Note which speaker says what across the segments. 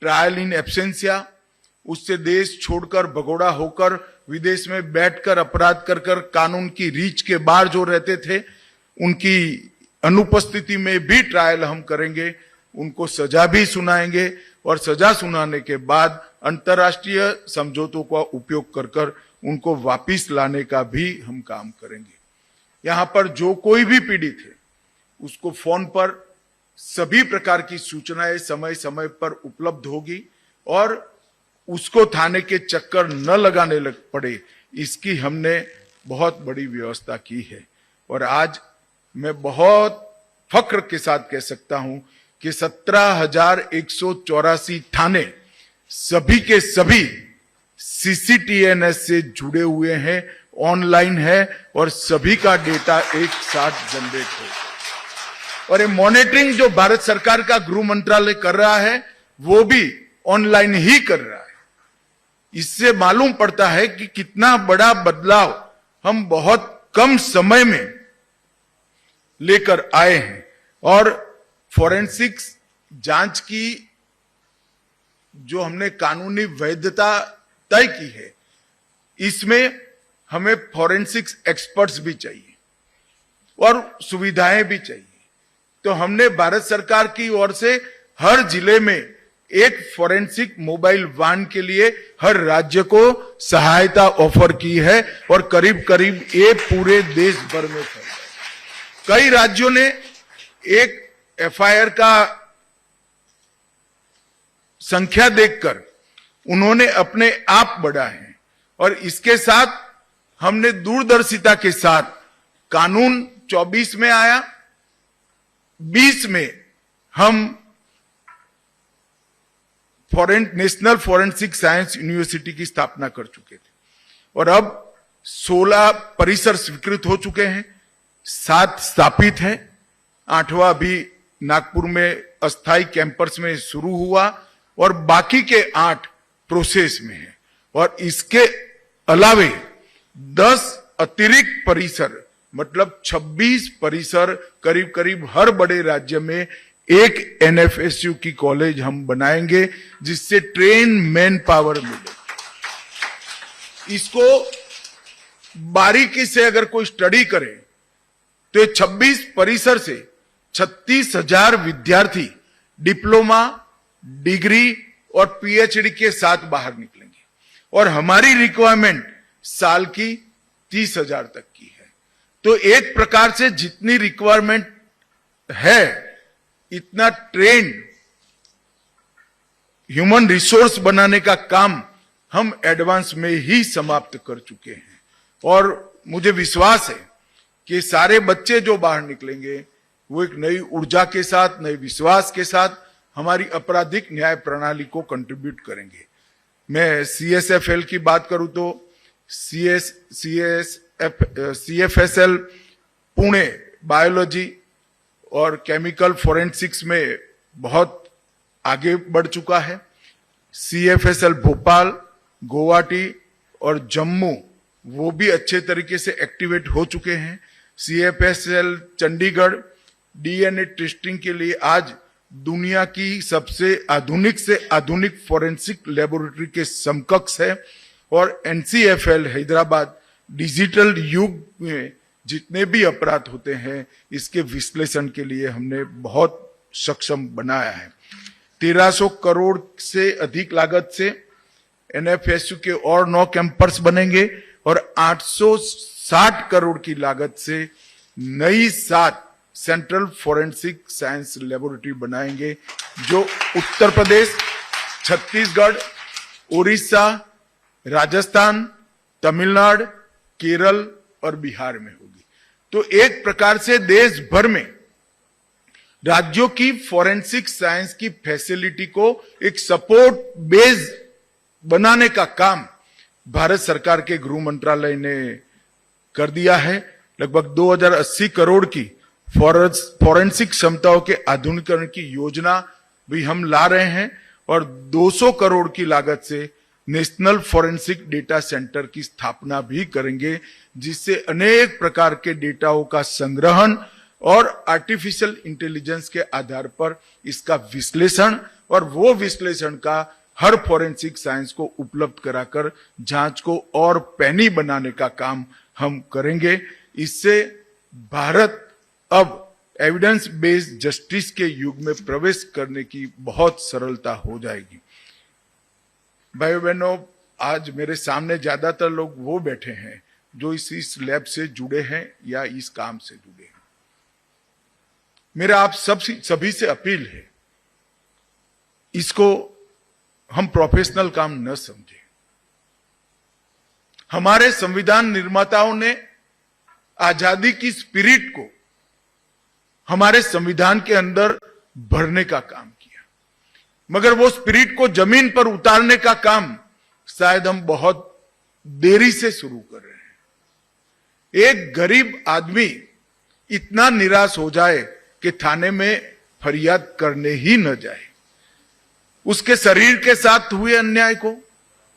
Speaker 1: Trial in एब्सेंसिया, उससे देश छोड़कर भगोड़ा होकर विदेश में बैठकर अपराध कर कर कानून की रीच के बाहर जो रहते थे, उनकी अनुपस्थिति में भी ट्रायल हम करेंगे, उनको सजा भी सुनाएंगे और सजा सुनाने के बाद अंतर्राष्ट्रीय समझौतों का उपयोग कर कर उनको वापिस लाने का भी हम काम करेंगे। यहाँ पर जो कोई भी पीड़ित है उसको फोन पर सभी प्रकार की सूचनाएं समय समय पर उपलब्ध होगी और उसको थाने के चक्कर न लगाने लग पड़े, इसकी हमने बहुत बड़ी व्यवस्था की है। और आज मैं बहुत फख्र के साथ कह सकता हूं कि 17,184 थाने सभी के सभी CCTNS से जुड़े हुए हैं, ऑनलाइन है और सभी का डेटा एक साथ जनरेट हो। और ये मॉनिटरिंग जो भारत सरकार का गृह मंत्रालय कर रहा है वो भी ऑनलाइन ही कर रहा है। इससे मालूम पड़ता है कि कितना बड़ा बदलाव हम बहुत कम समय में लेकर आए हैं। और फॉरेंसिक्स जांच की जो हमने कानूनी वैधता तय की है, इसमें हमें फॉरेंसिक्स एक्सपर्ट्स भी चाहिए और सुविधाएं भी चाहिए। तो हमने भारत सरकार की ओर से हर जिले में एक फॉरेंसिक मोबाइल वाहन के लिए हर राज्य को सहायता ऑफर की है और करीब करीब ये पूरे देश भर में फैला है। कई राज्यों ने एक FIR का संख्या देखकर उन्होंने अपने आप बढ़ाए हैं और इसके साथ हमने दूरदर्शिता के साथ कानून 24 में आया, 20 में हम नेशनल फॉरेंसिक साइंस यूनिवर्सिटी की स्थापना कर चुके थे और अब 16 परिसर स्वीकृत हो चुके हैं, 7 स्थापित हैं, 8वां भी नागपुर में अस्थायी कैंपस में शुरू हुआ और बाकी के 8 प्रोसेस में है। और इसके अलावे 10 अतिरिक्त परिसर मतलब 26 परिसर करीब करीब हर बड़े राज्य में एक NFSU की कॉलेज हम बनाएंगे, जिससे ट्रेन मैन पावर मिले। इसको बारीकी से अगर कोई स्टडी करे तो 26 परिसर से 36,000 विद्यार्थी डिप्लोमा, डिग्री और PhD के साथ बाहर निकलेंगे और हमारी रिक्वायरमेंट साल की 30,000 तक की है। तो एक प्रकार से जितनी रिक्वायरमेंट है इतना ट्रेन ह्यूमन रिसोर्स बनाने का काम हम एडवांस में ही समाप्त कर चुके हैं और मुझे विश्वास है कि सारे बच्चे जो बाहर निकलेंगे वो एक नई ऊर्जा के साथ, नए विश्वास के साथ हमारी आपराधिक न्याय प्रणाली को कंट्रीब्यूट करेंगे। मैं CSFL की बात करूं तो CFSL पुणे बायोलॉजी और केमिकल फोरेंसिक्स में बहुत आगे बढ़ चुका है। CFSL भोपाल, गुवाहाटी और जम्मू वो भी अच्छे तरीके से एक्टिवेट हो चुके हैं। CFSL चंडीगढ़ DNA टेस्टिंग के लिए आज दुनिया की सबसे आधुनिक से आधुनिक फोरेंसिक लेबोरेटरी के समकक्ष है और NCFL हैदराबाद डिजिटल युग में जितने भी अपराध होते हैं इसके विश्लेषण के लिए हमने बहुत सक्षम बनाया है। 1300 करोड़ से अधिक लागत से NFSU के और 9 कैंपस बनेंगे और 860 करोड़ की लागत से नई 7 सेंट्रल फोरेंसिक साइंस लेबोरेटरी बनाएंगे जो उत्तर प्रदेश, छत्तीसगढ़, उड़ीसा, राजस्थान, तमिलनाडु, केरल और बिहार में होगी। तो एक प्रकार से देश भर में राज्यों की फोरेंसिक साइंस की फैसिलिटी को एक सपोर्ट बेस बनाने का काम भारत सरकार के गृह मंत्रालय ने कर दिया है। लगभग 2080 करोड़ की फोरेंसिक क्षमताओं के आधुनिकीकरण की योजना भी हम ला रहे हैं और 200 करोड़ की लागत से नेशनल फॉरेंसिक डेटा सेंटर की स्थापना भी करेंगे, जिससे अनेक प्रकार के डेटाओं का संग्रहण और आर्टिफिशियल इंटेलिजेंस के आधार पर इसका विश्लेषण और वो विश्लेषण का हर फॉरेंसिक साइंस को उपलब्ध कराकर जांच को और पैनी बनाने का काम हम करेंगे। इससे भारत अब एविडेंस बेस्ड जस्टिस के युग में प्रवेश करने की बहुत सरलता हो जाएगी। भाइयों बहनों, आज मेरे सामने ज्यादातर लोग वो बैठे हैं जो इस लैब से जुड़े हैं या इस काम से जुड़े हैं। मेरा आप सभी से अपील है, इसको हम प्रोफेशनल काम न समझें। हमारे संविधान निर्माताओं ने आजादी की स्पिरिट को हमारे संविधान के अंदर भरने का काम किया, मगर वो स्पिरिट को जमीन पर उतारने का काम शायद हम बहुत देरी से शुरू कर रहे हैं। एक गरीब आदमी इतना निराश हो जाए कि थाने में फरियाद करने ही न जाए। उसके शरीर के साथ हुए अन्याय को,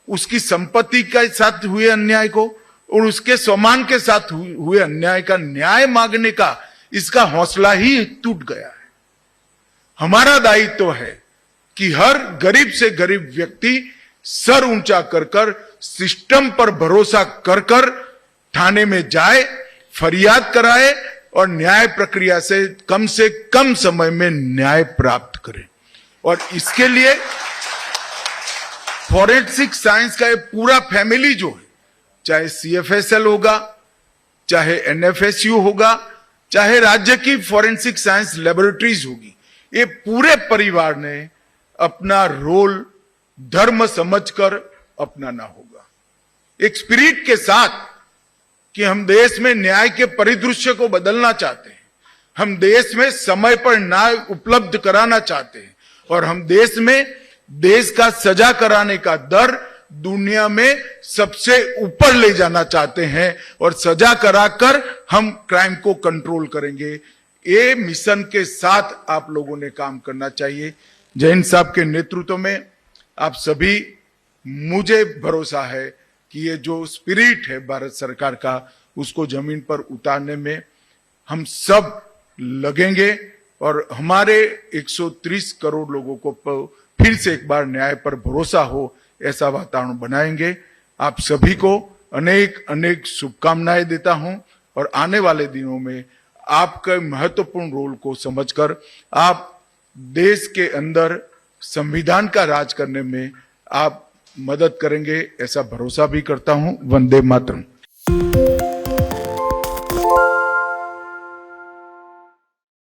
Speaker 1: उसकी संपत्ति के साथ हुए अन्याय को और उसके सम्मान के साथ हुए अन्याय का न्याय मांगने का इसका हौसला ही टूट गया है। हमारा दायित्व है कि हर गरीब से गरीब व्यक्ति सर ऊंचा कर कर सिस्टम पर भरोसा कर कर थाने में जाए, फरियाद कराए और न्याय प्रक्रिया से कम समय में न्याय प्राप्त करे। और इसके लिए फॉरेंसिक साइंस का ये पूरा फैमिली जो है, चाहे CFSL होगा, चाहे NFSU होगा, चाहे राज्य की फॉरेंसिक साइंस लेबोरेटरीज होगी, ये पूरे परिवार ने अपना रोल धर्म समझकर अपनाना होगा, एक स्पिरिट के साथ कि हम देश में न्याय के परिदृश्य को बदलना चाहते हैं, हम देश में समय पर न्याय उपलब्ध कराना चाहते हैं और हम देश में देश का सजा कराने का दर दुनिया में सबसे ऊपर ले जाना चाहते हैं और सजा कराकर हम क्राइम को कंट्रोल करेंगे। ये मिशन के साथ आप लोगों ने काम करना चाहिए। जैन साहब के नेतृत्व में आप सभी, मुझे भरोसा है कि ये जो स्पिरिट है भारत सरकार का, उसको जमीन पर उतारने में हम सब लगेंगे और हमारे 130 करोड़ लोगों को फिर से एक बार न्याय पर भरोसा हो, ऐसा वातावरण बनाएंगे। आप सभी को अनेक अनेक शुभकामनाएं देता हूं और आने वाले दिनों में आपके महत्वपूर्ण रोल को समझकर आप देश के अंदर संविधान का राज करने में आप मदद करेंगे, ऐसा भरोसा भी करता हूं। वंदे मातरम।